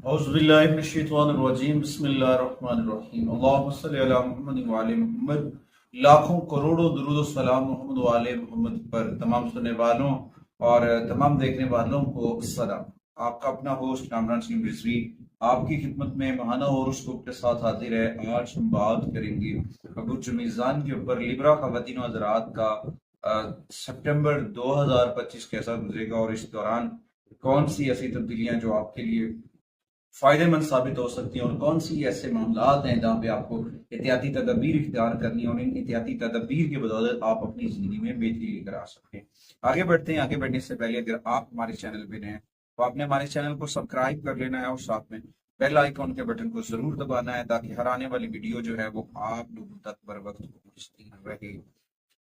औज़ुबिल्लाहिमिनश्शैतानिर्रजीम बिस्मिल्लाहिर्रहमानिर्रहीम अल्लाहुम्मा सल्लि अला मुहम्मद व आले मुहम्मद। लाखों करोड़ों दुरूद व सलाम मोहम्मद व आले मोहम्मद पर तमाम सुनने वालों और तमाम देखने वालों को सलाम। आपका अपना होस्ट कामरान सिंह रिजवी आपकी खिदमत में महाना और उसको के साथ हाजिर है। आज हम बात करेंगे बुर्ज मीज़ान के ऊपर लिब्रा ख़वातीन व हज़रात का सितंबर 2025 कैसा गुजरेगा और इस दौरान कौन सी ऐसी तब्दीलियां जो आपके लिए फायदेमंद साबित हो सकती हैं और कौन सी ऐसे मामला हैं जहाँ पे आपको एहतियाती तदबीर इख्तियार करनी है और इन एहतियाती तदबीर की बदौलत आप अपनी जिंदगी में बेहतरी लेकर आ सकते हैं। आगे बढ़ते हैं। आगे बढ़ने से पहले अगर आप हमारे चैनल पे नए हैं तो आपने हमारे चैनल को सब्सक्राइब कर लेना है और साथ में बेल आइकॉन के बटन को जरूर दबाना है ताकि हर आने वाली वीडियो जो है वो आप लोगों तक बर वक्त पहुंचती रहे।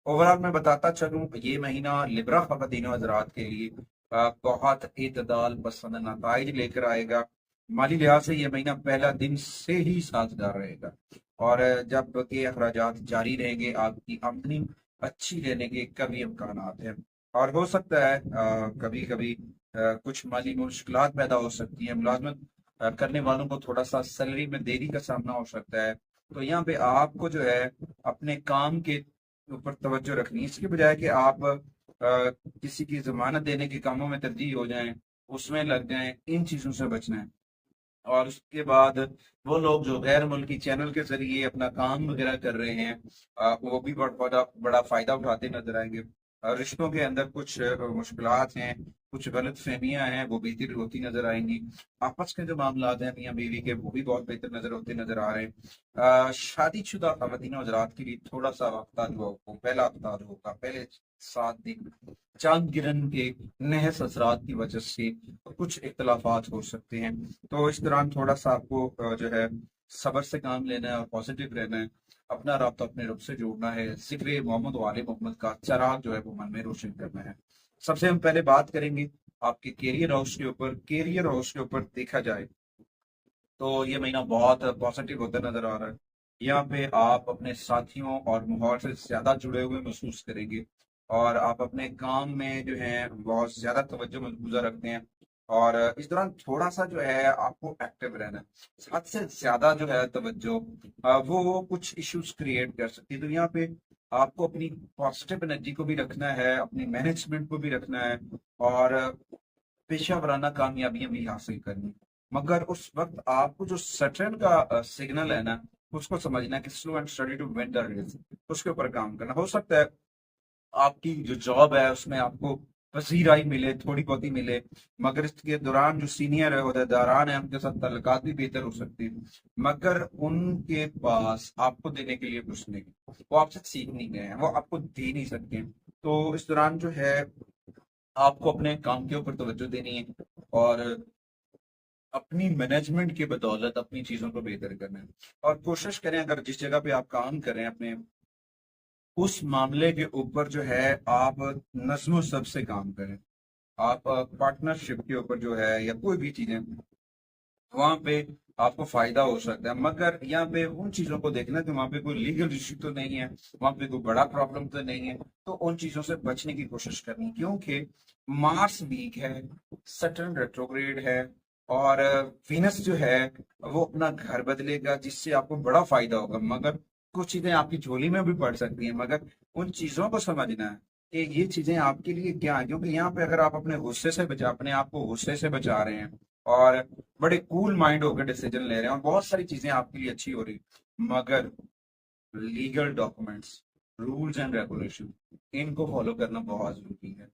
ओवरऑल मैं बताता चलूं, ये महीना लिब्रा ख़वातीन हज़रात के लिए बहुत एतदाल पसंद नताइज लेकर आएगा। माली लिहाज से यह महीना पहला दिन से ही साजगार रहेगा और जब के अखराजात जारी रहेंगे आपकी आमदनी अच्छी रहने के कभी इम्कान हैं और हो सकता है कभी कभी कुछ माली मुश्किलात पैदा हो सकती हैं। मुलाजमत करने वालों को थोड़ा सा सैलरी में देरी का सामना हो सकता है। तो यहाँ पे आपको जो है अपने काम के ऊपर तवज्जो रखनी है, इसके बजाय कि आप किसी की जमानत देने के कामों में तरजीह हो जाएं, उसमें लग जाएं। इन चीजों से बचना है। और उसके बाद वो लोग जो गैर मुल्की चैनल के जरिए अपना काम वगैरह कर रहे हैं वो भी बड़ा बड़ा फायदा उठाते नजर आएंगे। रिश्तों के अंदर कुछ मुश्किलात हैं, कुछ गलत फहमियां हैं, वो बेहतर होती नजर आएंगी। आपस के जो मामला हैं मियाँ बीवी के, वो भी बहुत बेहतर नजर आ रहे हैं। शादीशुदा ख़वातीन हज़रात के लिए थोड़ा सा हफ्ता जो पहला हफ्ता जो होगा, पहले 7 दिन चांद गिरन के नहस असरात की वजह से कुछ इख्तलाफात हो सकते हैं। तो इस दौरान थोड़ा सा आपको जो है सब्र से काम लेना है और पॉजिटिव रहना है। अपना राब्ता अपने रब से जोड़ना है। जिक्र मोहम्मद वाले मोहम्मद का चराग जो है वो मन में रोशन करना है। सबसे हम पहले बात करेंगे आपके कैरियर हाउस के ऊपर। कैरियर हाउस के ऊपर देखा जाए तो ये महीना बहुत पॉजिटिव होता नजर आ रहा है। यहाँ पे आप अपने साथियों और माहौल से ज्यादा जुड़े हुए महसूस करेंगे और आप अपने काम में जो है बहुत ज्यादा तवज्जो मलहूजा रखते हैं। और इस दौरान थोड़ा सा जो है आपको एक्टिव रहना है। हद से ज्यादा जो है तवज्जो वो कुछ इश्यूज क्रिएट कर सकती है। तो यहाँ पे आपको अपनी पॉजिटिव एनर्जी को भी रखना है, अपनी मैनेजमेंट को भी रखना है और पेशा वराना कामयाबियां भी हासिल करनी। मगर उस वक्त आपको जो सटर्न का सिग्नल है ना, उसको समझना है कि slow and steady to win the race, उसके ऊपर काम करना। हो सकता है आपकी जो जॉब है उसमें आपको पसीराई मिले, थोड़ी बहुत ही मिले, मगर इसके दौरान जो सीनियर है उहदेदारान है उनके साथ तल्लुकात भी बेहतर हो सकती है, मगर उनके पास आपको देने के लिए कुछ नहीं। वो आपसे सीख नहीं गए हैं, वो आपको दे नहीं सकते। तो इस दौरान जो है आपको अपने काम के ऊपर तवज्जो देनी है और अपनी मैनेजमेंट की बदौलत अपनी चीजों को बेहतर करना है। और कोशिश करें अगर जिस जगह पे आप काम कर रहे हैं अपने उस मामले के ऊपर जो है आप नज्म सबसे काम करें। आप पार्टनरशिप के ऊपर जो है या कोई भी चीजें वहां पे आपको फायदा हो सकता है, मगर यहाँ पे उन चीजों को देखना कि वहां पे कोई लीगल इश्यू तो नहीं है, वहां पे कोई बड़ा प्रॉब्लम तो नहीं है। तो उन चीजों से बचने की कोशिश करनी, क्योंकि मार्स वीक है, सटर्न रेट्रोग्रेड है और वीनस जो है वो अपना घर बदलेगा जिससे आपको बड़ा फायदा होगा। मगर कुछ चीजें आपकी झोली में भी पड़ सकती हैं, मगर उन चीजों को समझना है कि ये चीजें आपके लिए क्या है। क्योंकि यहाँ पे अगर आप अपने आप को गुस्से से बचा रहे हैं और बड़े कूल माइंड होकर डिसीजन ले रहे हैं और बहुत सारी चीजें आपके लिए अच्छी हो रही, मगर legal documents, rules and regulation, इनको फॉलो करना बहुत जरूरी है।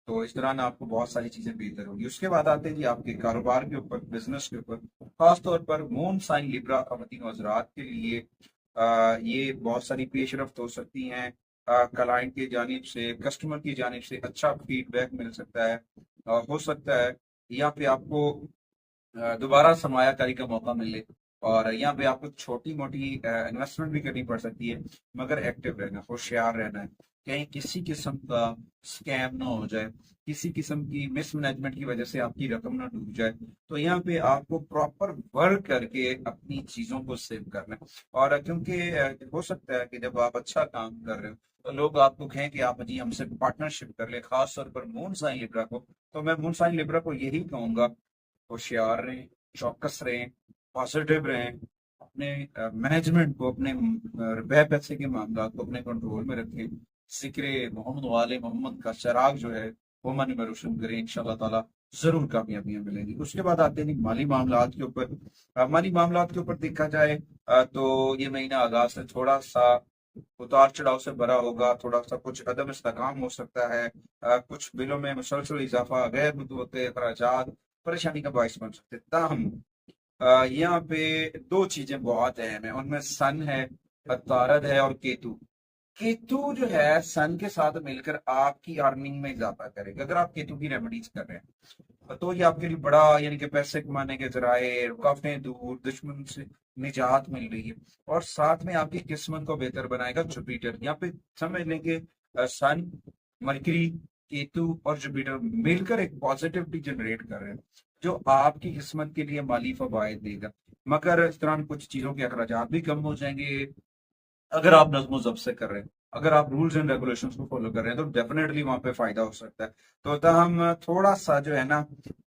तो इस दौरान आपको बहुत सारी चीजें बेहतर होगी। उसके बाद आते हैं जी आपके कारोबार के ऊपर, बिजनेस के ऊपर। खासतौर पर मून साइन लिब्रा ख़वातीन और हज़रात के लिए ये बहुत सारी पेशरफ्त हो सकती हैं। क्लाइंट की जानिब से, कस्टमर की जानिब से अच्छा फीडबैक मिल सकता है। हो सकता है यहाँ पे आपको दोबारा सरमायाकारी का मौका मिले और यहाँ पे आपको छोटी मोटी इन्वेस्टमेंट भी करनी पड़ सकती है, मगर एक्टिव रहना, होशियार रहना है, कहीं किसी किस्म का स्कैम ना हो जाए, किसी किस्म की मिसमैनेजमेंट की वजह से आपकी रकम ना डूब जाए। तो यहाँ पे आपको प्रॉपर वर्क करके अपनी चीजों को सेव करना है। और क्योंकि हो सकता है कि जब आप अच्छा काम कर रहे हो तो लोग आपको कहें कि आप जी हमसे पार्टनरशिप कर ले, खास तौर पर मून साइन लिब्रा को। तो मैं मून साइन लिब्रा को यही कहूंगा, होशियार रहें, चौकस रहें, पॉजिटिव रहें, अपने मैनेजमेंट को, अपने रुपए पैसे के मामला को अपने कंट्रोल में रखें। जिक्र मोहम्मद वाले मोहम्मद का चिराग जो है वो मन में रोशन करें, इंशाल्लाह ताला जरूर कामयाबियां मिलेंगी। उसके बाद आते हैं माली मामलात के ऊपर। माली मामलात के ऊपर देखा जाए तो ये महीना आगाज से थोड़ा सा उतार चढ़ाव से भरा होगा, थोड़ा सा कुछ अदम इस्तेकाम हो सकता है, कुछ बिलों में मुसलसल इजाफा, गैर मुतवक्के अखराजात परेशानी का बायस बन सकते हैं। ताहम यहाँ पे दो चीजें बहुत अहम है, उनमें सन है, तारद है और केतु। केतु जो है सन के साथ मिलकर आपकी अर्निंग में इजाफा करेगा। अगर आप केतु की रेमेडीज कर रहे हैं तो ये आपके लिए बड़ा, यानी कि पैसे कमाने के जराए, रुकावटें दूर, दुश्मन से निजात मिल रही है, और साथ में आपकी किस्मत को बेहतर बनाएगा जुपिटर। यहाँ पे समझ लेंगे सन, मरकरी, केतु और जुपिटर मिलकर एक पॉजिटिविटी जनरेट कर रहे हैं जो आपकी किस्मत के लिए माली फवायद देगा। मगर इस दौरान कुछ चीजों के अखराजात भी कम हो जाएंगे अगर आप नज्म ज़ब्त से कर रहे हैं। अगर आप रूल्स एंड रेगुलेशंस को फॉलो कर रहे हैं तो डेफिनेटली वहां पे फायदा हो सकता है। तो हम थोड़ा सा जो है ना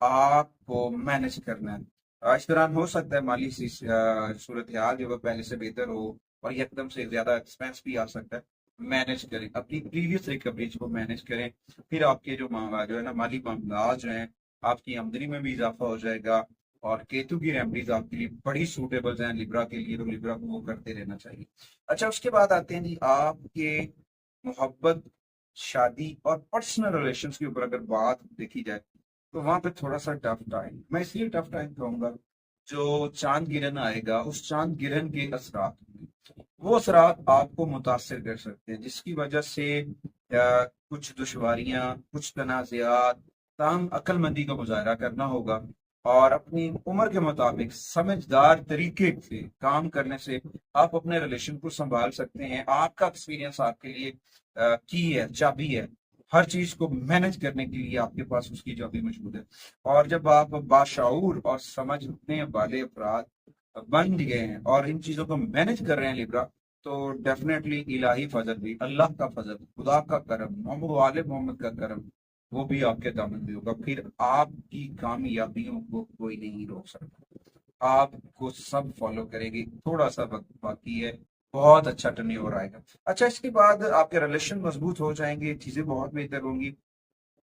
आपको मैनेज करना है। इस दौरान हो सकता है माली सूरत हाल जो वो पहले से बेहतर हो और एकदम से ज्यादा एक्सपेंस भी आ सकता है। मैनेज करें, अपनी प्रीवियस रिकवरीज को मैनेज करें, फिर आपके जो है ना माली मामला जो है आपकी आमदनी में भी इजाफा हो जाएगा। और केतु की रेमडीज आपके लिए बड़ी सूटेबल हैं लिब्रा के लिए, तो लिब्रा को वो करते रहना चाहिए। अच्छा, उसके बाद आते हैं जी आपके मोहब्बत, शादी और पर्सनल रिलेशंस के ऊपर अगर बात देखी जाए तो वहां पे थोड़ा सा टफ टाइम, मैं इसलिए टफ टाइम कहूंगा, जो चांद गिरन आएगा उस चांद गिरन के असरात होंगे, वो असरात आपको मुतासर कर सकते हैं, जिसकी वजह से कुछ दुश्वारियां, कुछ तनाज़ात, ताहम अक्लमंदी का मुजाहरा करना होगा और अपनी उम्र के मुताबिक समझदार तरीके से काम करने से आप अपने रिलेशन को संभाल सकते हैं। आपका एक्सपीरियंस आपके लिए की है, चाबी है, हर चीज को मैनेज करने के लिए आपके पास उसकी चाबी मौजूद है। और जब आप बाशऊर और समझने वाले अफराद बन गए हैं और इन चीजों को मैनेज कर रहे हैं लिब्रा, तो डेफिनेटली इलाही फजल भी, अल्लाह का फजल, खुदा का करम, मोहम्मद वाले मोहम्मद का करम, वो भी आपके दामन में होगा। फिर आपकी कामयाबियों को कोई नहीं रोक सकता, आपको सब फॉलो करेगी। थोड़ा सा वक्त बाकी है, बहुत अच्छा टर्नओवर आएगा। अच्छा, इसके बाद आपके रिलेशन मजबूत हो जाएंगे, चीजें बहुत बेहतर होंगी,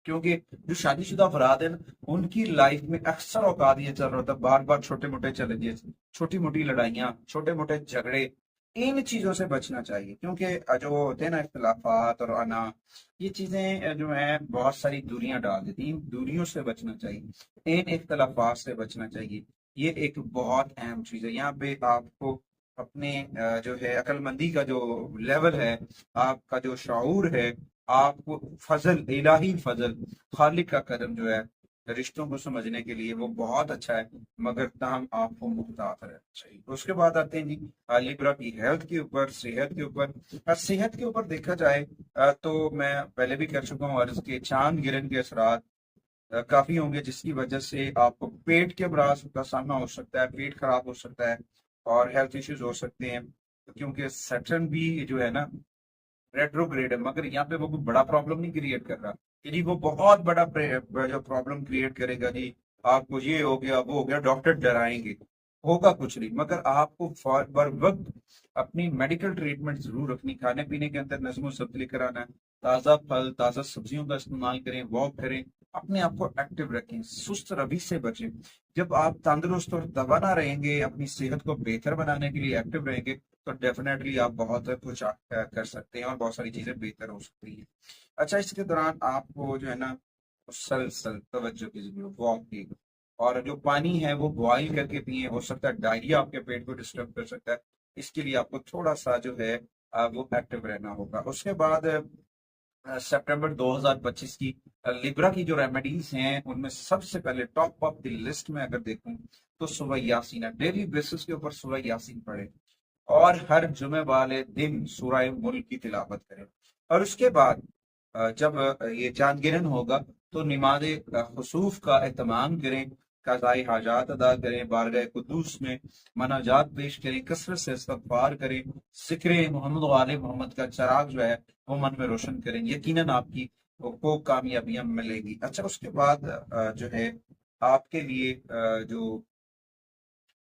क्योंकि जो शादीशुदा अफराद है ना उनकी लाइफ में अक्सर औकात ये चल रहा होता है, बार बार छोटे मोटे चैलेंजेस, छोटी मोटी लड़ाइयाँ, छोटे मोटे झगड़े, इन चीजों से बचना चाहिए। क्योंकि जो होते हैं ना इख्तलाफात और अना, ये चीजें जो है बहुत सारी दूरियां डाल देती हैं। इन दूरियों से बचना चाहिए, इन इख्तलाफात से बचना चाहिए। ये एक बहुत अहम चीज है। यहाँ पे आपको अपने जो है अक्लमंदी का जो लेवल है, आपका जो शऊर है, आपको फजल, इलाही फजल, खालिक का करम जो है रिश्तों को समझने के लिए वो बहुत अच्छा है, मगर ताहम आपको मुहतात रहना चाहिए। उसके बाद आते हैं जी लिब्रा की हेल्थ के ऊपर, सेहत के ऊपर। सेहत के ऊपर देखा जाए तो मैं पहले भी कर चुका हूँ, और इसके चांद गिरन के असरात काफी होंगे, जिसकी वजह से आपको पेट के अमराज का सामना हो सकता है, पेट खराब हो सकता है और हेल्थ इश्यूज हो सकते हैं। क्योंकि सैटर्न भी जो है ना रेट्रोग्रेड है, मगर यहाँ पे वो कोई बड़ा प्रॉब्लम नहीं क्रिएट कर रहा कि जी वो बहुत बड़ा जो प्रॉब्लम क्रिएट करेगा जी, आपको ये हो गया वो हो गया, डॉक्टर डराएंगे, होगा कुछ नहीं। मगर आपको बर वक्त अपनी मेडिकल ट्रीटमेंट जरूर रखनी, खाने पीने के अंदर नज्म जब्त लेकर आना है, ताज़ा फल ताज़ा सब्जियों का इस्तेमाल करें, वॉक करें, अपने आप को एक्टिव रखें, सुस्त रवि से बचें। जब आप तंदुरुस्त और तवाना रहेंगे, अपनी सेहत को बेहतर बनाने के लिए एक्टिव रहेंगे, तो डेफिनेटली आप बहुत कुछ कर सकते हैं और बहुत सारी चीजें बेहतर हो सकती हैं। अच्छा, इसके दौरान आपको जो है ना मुसलसल तवज्जो की जरूरत, वॉक की, और जो पानी है वो बॉइल करके पिए। हो सकता है डायरिया आपके पेट को डिस्टर्ब कर सकता है, इसके लिए आपको थोड़ा सा जो है वो एक्टिव रहना होगा। उसके बाद सितंबर 2025 की लिब्रा की जो रेमेडीज हैं उनमें सबसे पहले टॉप ऑफ द लिस्ट में अगर देखूं तो सुबह यासीन है, डेली बेसिस के ऊपर सुबह यासीन पढ़े और हर जुमे वाले दिन सूरह मुल्क की तिलावत करें। और उसके बाद जब ये चांद गिरन होगा तो नमाज खसूफ का एहतमाम करें, कज़ाए हाजात अदा करें, बारगाह कुद्दूस में मनाजात पेश करें, कसरत से इस्तग़फ़ार करें, ज़िक्र मोहम्मद वाले मोहम्मद का चराग जो है वो मन में रोशन करें, यकीनन आपकी को कामयाबियां मिलेगी। अच्छा, उसके बाद जो है आपके लिए जो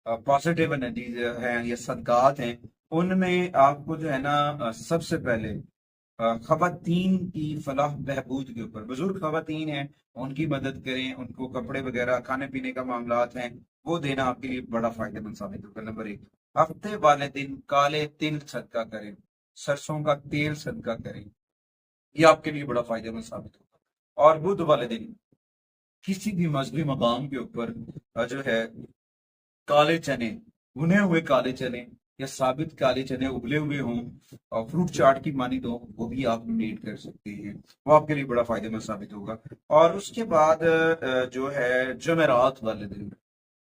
पॉजिटिव एनर्जीज हैं या सदकात हैं, उनमें आपको जो है ना सबसे पहले खवातीन की फलाह बहबूद के ऊपर, बुजुर्ग खवातीन हैं उनकी मदद करें, उनको कपड़े वगैरह खाने पीने का मामलात हैं वो देना आपके लिए बड़ा फायदेमंद साबित होगा। नंबर एक, हफ्ते वाले दिन काले तिल सदका करें, सरसों का तेल सदका करें, ये आपके लिए बड़ा फायदेमंद साबित होगा। और बुध वाले दिन किसी भी मजहबी मकाम के ऊपर जो है काले चने, भुने हुए काले चने या साबित काले चने उबले हुए हों और फ्रूट चाट की मानी दो, वो भी आप डोनेट कर सकते हैं, वो आपके लिए बड़ा फायदेमंद साबित होगा। और उसके बाद जो है जमेरात वाले दिन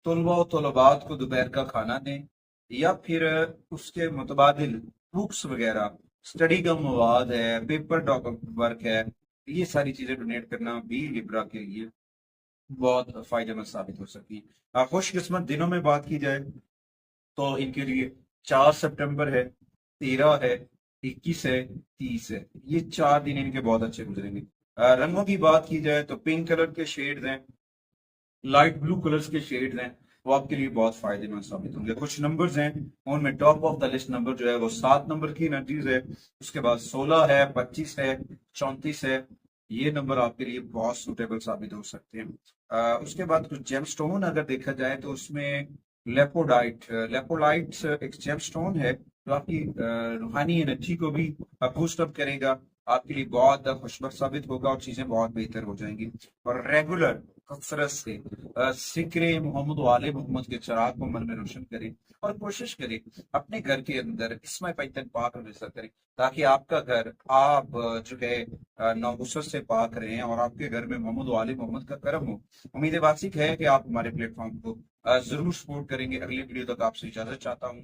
तलबा और तलबात को दोपहर का खाना दें, या फिर उसके मुतबादिल बुक्स वगैरह, स्टडी का मवाद है, पेपर डॉक वर्क है, ये सारी चीजें डोनेट करना भी लिब्रा के लिए बहुत फायदेमंद साबित हो सकती है। खुशकिस्मत दिनों में बात की जाए तो इनके लिए 4 सितंबर है, 13 है, 21 है, 30 है, ये 4 दिन इनके बहुत अच्छे गुजरेंगे। रंगों की बात की जाए तो पिंक कलर के शेड्स हैं, लाइट ब्लू कलर्स के शेड्स हैं, वो आपके लिए बहुत फायदेमंद साबित होंगे। कुछ नंबर्स हैं उनमें top of the list number जो है वो 7 नंबर की एनर्जीज है, उसके बाद 16 है, 25 है, 34 है, ये नंबर आपके लिए बहुत सुटेबल साबित हो सकते हैं। उसके बाद कुछ जेमस्टोन अगर देखा जाए तो उसमें लेपोडाइट, लेपोलाइट एक जेमस्टोन है जो आपकी रूहानी एनर्जी को भी बूस्ट अप करेगा, आपके लिए बहुत खुशबख्श साबित होगा और चीजें बहुत बेहतर हो जाएंगी। और रेगुलर कसरत से जिक्र मोहम्मद वाले मोहम्मद के चिराग को मन में रोशन करें और कोशिश करें अपने घर के अंदर इसमें पैतन पाक नजर करें, ताकि आपका घर आप जो है नौगुसत से पाक रहें और आपके घर में मोहम्मद वाले मोहम्मद का करम हो। उम्मीद वासिक है कि आप हमारे प्लेटफॉर्म को जरूर सपोर्ट करेंगे। अगली वीडियो तक आपसे इजाजत चाहता हूँ।